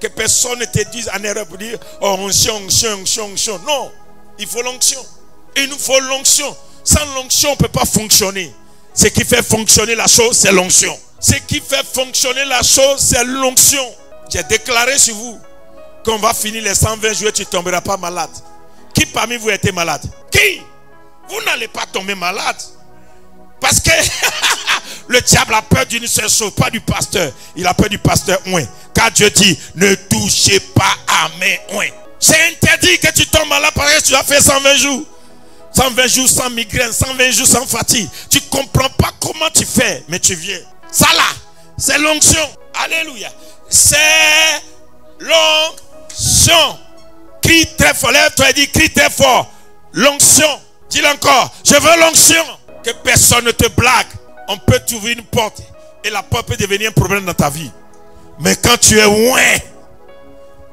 Que personne ne te dise en erreur pour dire, oh, onction, onction, onction, onction. Non, il faut l'onction. Il nous faut l'onction. Sans l'onction, on ne peut pas fonctionner. Ce qui fait fonctionner la chose, c'est l'onction. Ce qui fait fonctionner la chose, c'est l'onction. J'ai déclaré sur vous qu'on va finir les 120 jours et tu ne tomberas pas malade. Qui parmi vous était malade? Qui? Vous n'allez pas tomber malade. Parce que le diable a peur d'une seule chose, pas du pasteur. Il a peur du pasteur oint. Car Dieu dit, ne touchez pas à mes oints. C'est interdit que tu tombes malade parce que tu as fait 120 jours. 120 jours sans migraine, 120 jours sans fatigue. Tu ne comprends pas comment tu fais, mais tu viens. Ça là, c'est l'onction. Alléluia. C'est l'onction. Crie très fort. Lève-toi et dis, crie très fort. L'onction. Dis-le encore. Je veux l'onction. Que personne ne te blague. On peut t'ouvrir une porte et la porte peut devenir un problème dans ta vie. Mais quand tu es loin,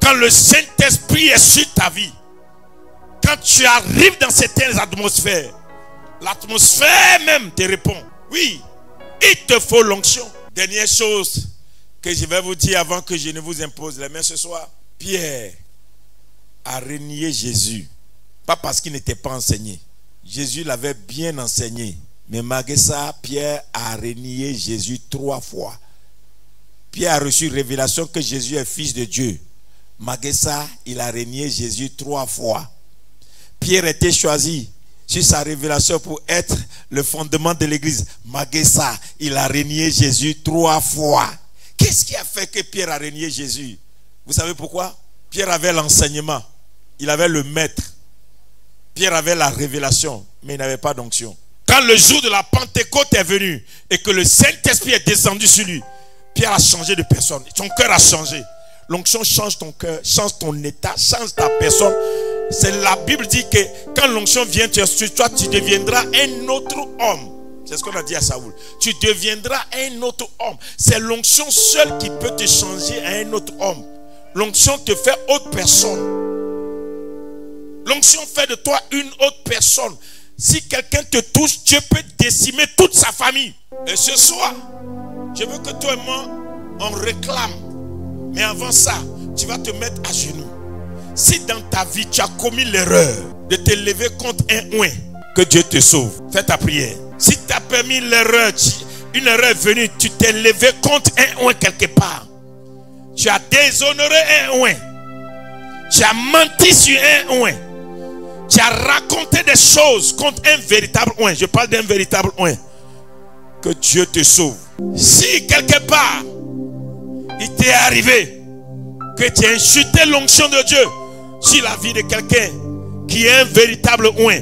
quand le Saint-Esprit est sur ta vie, quand tu arrives dans certaines atmosphères, l'atmosphère même te répond. Oui, il te faut l'onction. Dernière chose que je vais vous dire avant que je ne vous impose les mains ce soir. Pierre a renié Jésus. Pas parce qu'il n'était pas enseigné. Jésus l'avait bien enseigné. Mais malgré ça, Pierre a renié Jésus 3 fois. Pierre a reçu révélation que Jésus est fils de Dieu. Malgré ça, il a renié Jésus 3 fois. Pierre était choisi sur sa révélation pour être le fondement de l'église. Malgré ça, il a renié Jésus 3 fois. Qu'est-ce qui a fait que Pierre a renié Jésus? Vous savez pourquoi? Pierre avait l'enseignement. Il avait le maître. Pierre avait la révélation, mais il n'avait pas d'onction. Quand le jour de la Pentecôte est venu et que le Saint-Esprit est descendu sur lui, Pierre a changé de personne. Son cœur a changé. L'onction change ton cœur, change ton état, change ta personne. C'est la Bible dit que quand l'onction vient sur toi, tu deviendras un autre homme. C'est ce qu'on a dit à Saoul. Tu deviendras un autre homme. C'est l'onction seule qui peut te changer à un autre homme. L'onction te fait autre personne. L'onction fait de toi une autre personne. Si quelqu'un te touche, Dieu peut décimer toute sa famille. Et ce soir, je veux que toi et moi, on réclame. Mais avant ça, tu vas te mettre à genoux. Si dans ta vie, tu as commis l'erreur de te lever contre un oint, que Dieu te sauve. Fais ta prière. Si tu as permis l'erreur, une erreur est venue, tu t'es levé contre un oint quelque part. Tu as déshonoré un oint. Tu as menti sur un oint. Tu as raconté des choses contre un véritable oint. Je parle d'un véritable oint. Que Dieu te sauve. Si quelque part, il t'est arrivé que tu as insulté l'onction de Dieu sur la vie de quelqu'un qui est un véritable oint,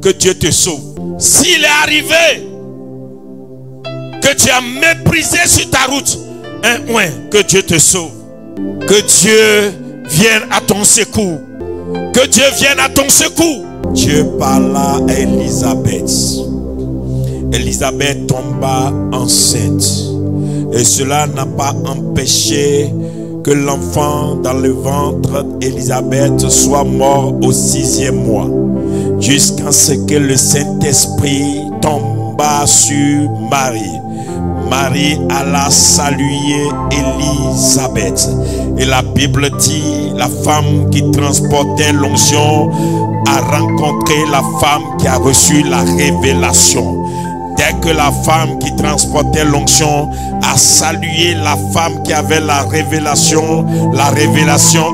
que Dieu te sauve. S'il est arrivé que tu as méprisé sur ta route un oint, que Dieu te sauve. Que Dieu vienne à ton secours. Que Dieu vienne à ton secours. Dieu parla à Élisabeth. Élisabeth tomba enceinte. Et cela n'a pas empêché que l'enfant dans le ventre d'Élisabeth soit mort au 6e mois. Jusqu'à ce que le Saint-Esprit tomba sur Marie. Marie alla saluer Élisabeth. Et la Bible dit, la femme qui transportait l'onction a rencontré la femme qui a reçu la révélation. Dès que la femme qui transportait l'onction a salué la femme qui avait la révélation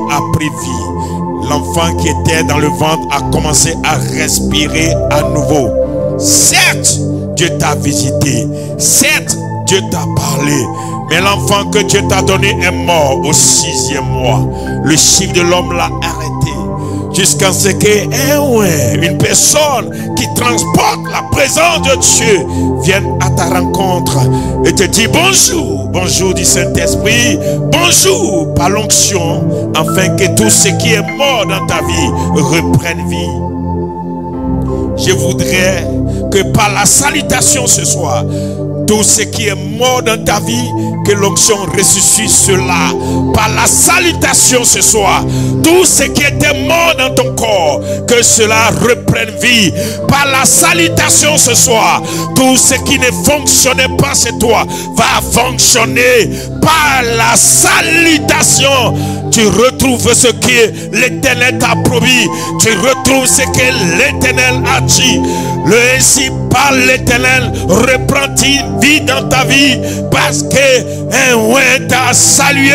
a pris vie. L'enfant qui était dans le ventre a commencé à respirer à nouveau. Certes, Dieu t'a visité. Certes, Dieu t'a parlé. Mais l'enfant que Dieu t'a donné est mort au 6e mois. Le chiffre de l'homme l'a arrêté. Jusqu'à ce qu'une personne qui transporte la présence de Dieu vienne à ta rencontre et te dit bonjour. Bonjour du Saint-Esprit. Bonjour par l'onction. Afin que tout ce qui est mort dans ta vie reprenne vie. Je voudrais que par la salutation ce soir, tout ce qui est mort dans ta vie, que l'onction ressuscite cela. Par la salutation ce soir, tout ce qui était mort dans ton corps, que cela reprenne vie. Par la salutation ce soir, tout ce qui ne fonctionnait pas chez toi va fonctionner. Par la salutation, tu retrouves ce que l'Éternel t'a promis. Tu retrouves ce que l'Éternel a dit. Le ainsi par l'Éternel reprend-il vie dans ta vie, parce que un oint t'a salué,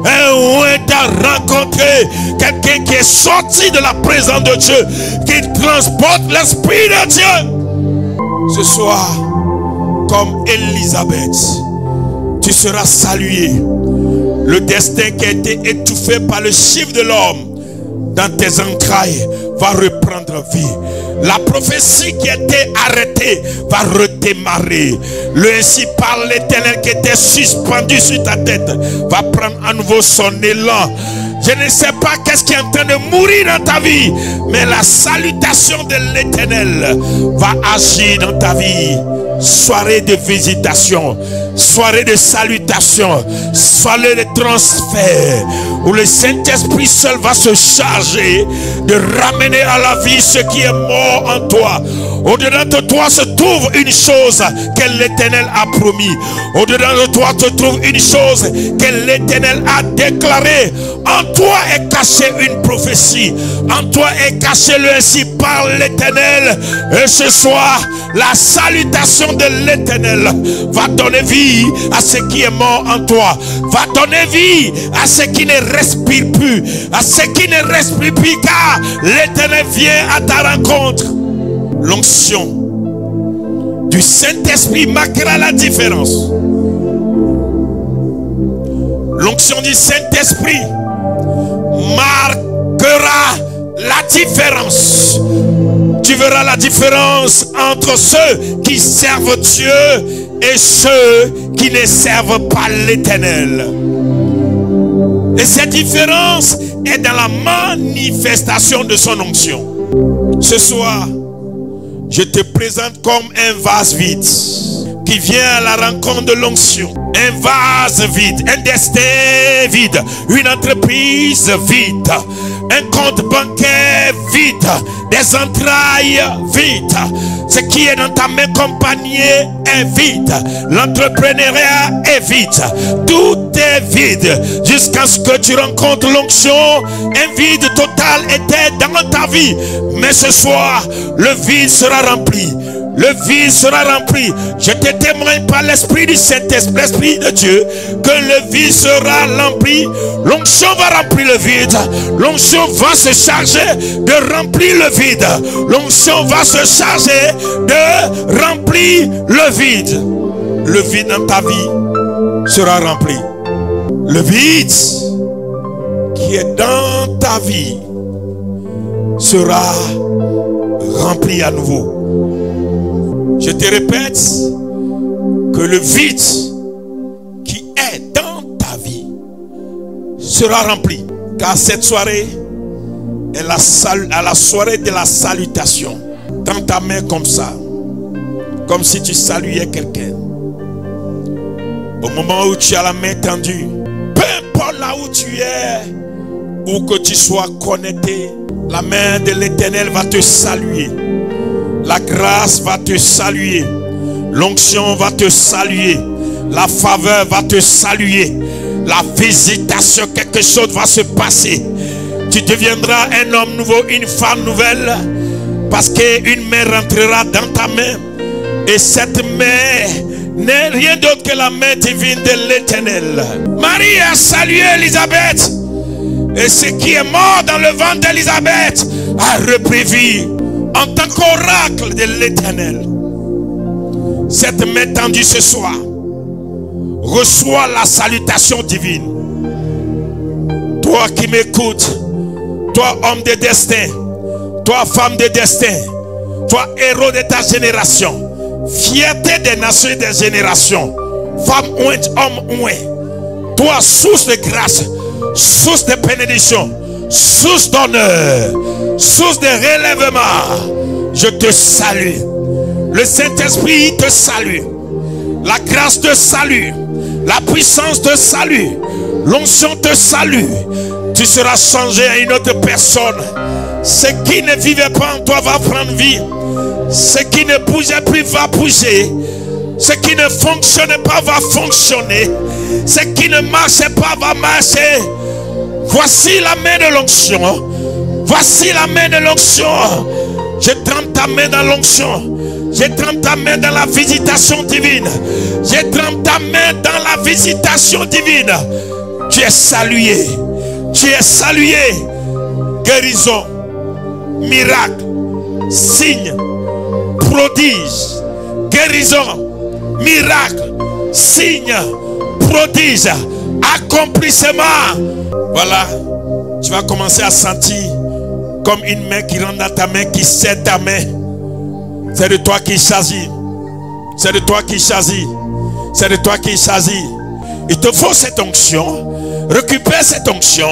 un oint t'a rencontré, quelqu'un qui est sorti de la présence de Dieu, qui transporte l'Esprit de Dieu. Ce soir, comme Élisabeth, tu seras salué. Le destin qui a été étouffé par le chiffre de l'homme dans tes entrailles va reprendre vie. La prophétie qui était arrêtée va redémarrer. Le ainsi par l'Éternel qui était suspendu sur ta tête va prendre à nouveau son élan. Je ne sais pas qu'est-ce qui est en train de mourir dans ta vie, mais la salutation de l'Éternel va agir dans ta vie. soirée de visitation, soirée de salutation, soirée de transfert, où le Saint-Esprit seul va se charger de ramener à la vie ce qui est mort en toi. Au-dedans de toi se trouve une chose que l'Éternel a promis. Au-dedans de toi se trouve une chose que l'Éternel a déclarée. En toi est cachée une prophétie. En toi est caché le ainsi par l'Éternel. Et ce soir, la salutation de l'Éternel va donner vie à ce qui est mort en toi. Va donner vie à ce qui ne respire plus. À ce qui ne respire plus, car l'Éternel vient à ta rencontre. L'onction du Saint-Esprit marquera la différence. L'onction du Saint-Esprit marquera la différence. Tu verras la différence entre ceux qui servent Dieu et ceux qui ne servent pas l'Éternel. Et cette différence est dans la manifestation de son onction. Ce soir, je te présente comme un vase vide qui vient à la rencontre de l'onction. Un vase vide, un destin vide, une entreprise vide, un compte bancaire vide, des entrailles vides. Ce qui est dans ta main comme panier est vide. L'entrepreneuriat est vide. Tout est vide jusqu'à ce que tu rencontres l'onction. Un vide total était dans ta vie. Mais ce soir, le vide sera rempli. Le vide sera rempli. Je te témoigne par l'Esprit du Saint-Esprit, l'Esprit de Dieu, que le vide sera rempli. L'onction va remplir le vide. L'onction va se charger de remplir le vide. L'onction va se charger de remplir le vide. Le vide dans ta vie sera rempli. Le vide qui est dans ta vie sera rempli à nouveau. Je te répète que le vide qui est dans ta vie sera rempli. Car cette soirée est la soirée de la salutation. Dans ta main comme ça, comme si tu saluais quelqu'un. Au moment où tu as la main tendue, peu importe là où tu es, où que tu sois connecté, la main de l'Éternel va te saluer. La grâce va te saluer. L'onction va te saluer. La faveur va te saluer. La visitation, quelque chose va se passer. Tu deviendras un homme nouveau, une femme nouvelle. Parce qu'une main rentrera dans ta main. Et cette main n'est rien d'autre que la main divine de l'Éternel. Marie a salué Élisabeth. Et ce qui est mort dans le ventre d'Élisabeth a repris vie. En tant qu'oracle de l'Éternel. Cette main tendue ce soir reçoit la salutation divine. Toi qui m'écoutes, toi homme de destin, toi femme de destin, toi héros de ta génération, fierté des nations et des générations, femme ointe, homme oint, toi source de grâce, source de bénédiction, source d'honneur, source de relèvement, je te salue. Le Saint-Esprit te salue. La grâce te salue. La puissance te salue. L'onction te salue. Tu seras changé à une autre personne. Ce qui ne vivait pas en toi va prendre vie. Ce qui ne bougeait plus va bouger. Ce qui ne fonctionnait pas va fonctionner. Ce qui ne marchait pas va marcher. Voici la main de l'onction. Voici la main de l'onction. Je trempe ta main dans l'onction. Je trempe ta main dans la visitation divine. Je trempe ta main dans la visitation divine. Tu es salué. Tu es salué. Guérison, miracle, signe, prodige. Guérison, miracle, signe, prodige, accomplissement. Voilà. Tu vas commencer à sentir comme une main qui rentre dans ta main, qui serre ta main. C'est de toi qui choisis. C'est de toi qui choisis. C'est de toi qui choisis. Il te faut cette onction. Récupère cette onction.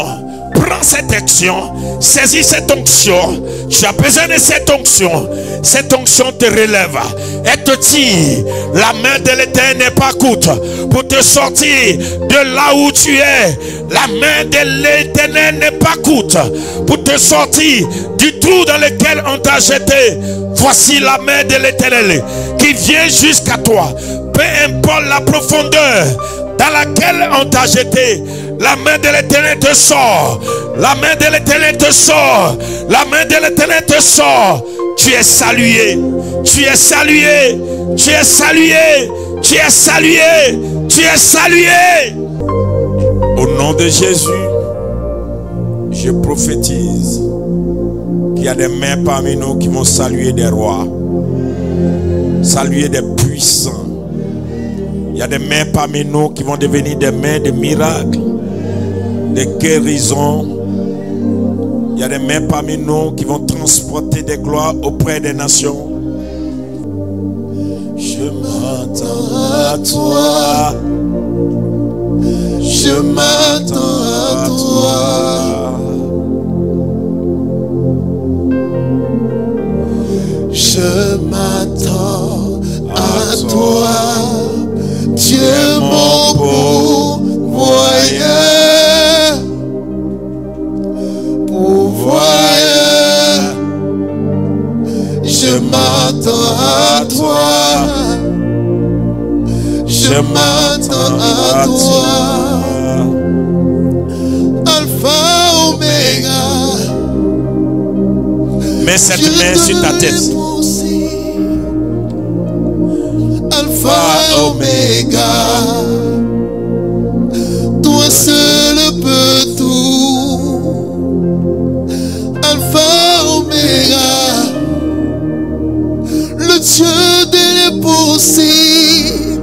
prends cette action, saisis cette onction. Tu as besoin de cette onction. Cette onction te relève. Elle te dit, la main de l'Éternel n'est pas courte pour te sortir de là où tu es. La main de l'Éternel n'est pas courte pour te sortir du trou dans lequel on t'a jeté. Voici la main de l'Éternel qui vient jusqu'à toi. Peu importe la profondeur dans laquelle on t'a jeté, la main de l'Éternel te sort. La main de l'Éternel te sort. La main de l'Éternel te sort. Tu es salué. Tu es salué. Tu es salué. Tu es salué. Tu es salué. Au nom de Jésus, je prophétise qu'il y a des mains parmi nous qui vont saluer des rois, saluer des puissants. Il y a des mains parmi nous qui vont devenir des mains de miracles, de guérison. Il y a des mains parmi nous qui vont transporter des gloires auprès des nations. Je m'attends à toi. Je m'attends à toi. Je m'attends à toi. Dieu mon pourvoyeur, pourvoyeur, je m'attends à toi, je m'attends à toi, Alpha Oméga. Mets cette main sur ta tête. Alpha Oméga, toi seul peux tout. Alpha Oméga, le Dieu de l'impossible.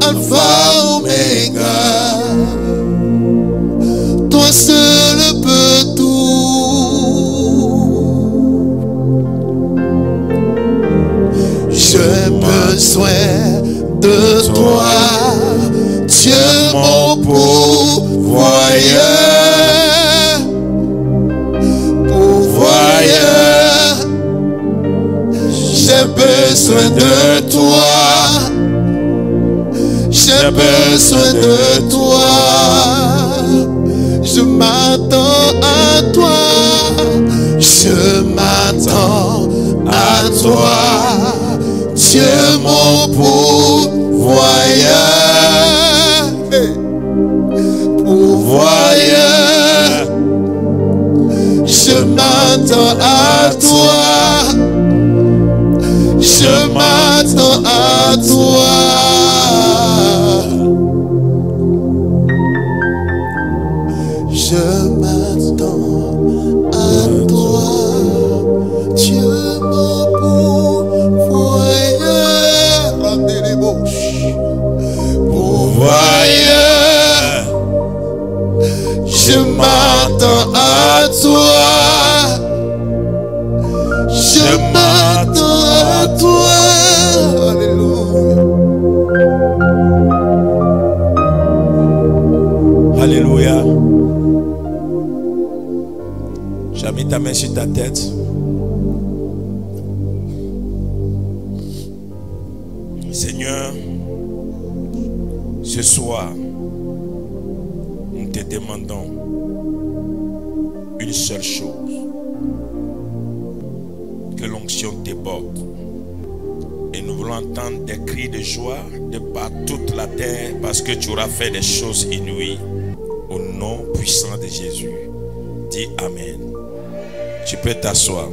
Alpha Oméga, toi seul peux tout. J'ai besoin de toi, Dieu mon pourvoyeur, pourvoyeur. J'ai besoin de toi, j'ai besoin de toi. Je m'attends à toi, je m'attends à toi. Dieu mon pourvoyeur, pourvoyeur, je m'attends à toi, je m'attends à toi. Je m'attends à toi, Dieu mon pourvoyeur, pourvoyeur, je m'attends à toi, je m'attends à toi. Alléluia. Alléluia. J'ai mis ta main sur ta tête. Seigneur, ce soir, nous te demandons une seule chose: que l'onction déborde. Et nous voulons entendre des cris de joie de par toute la terre, parce que tu auras fait des choses inouïes. Au nom puissant de Jésus, dis Amen. Tu peux t'asseoir.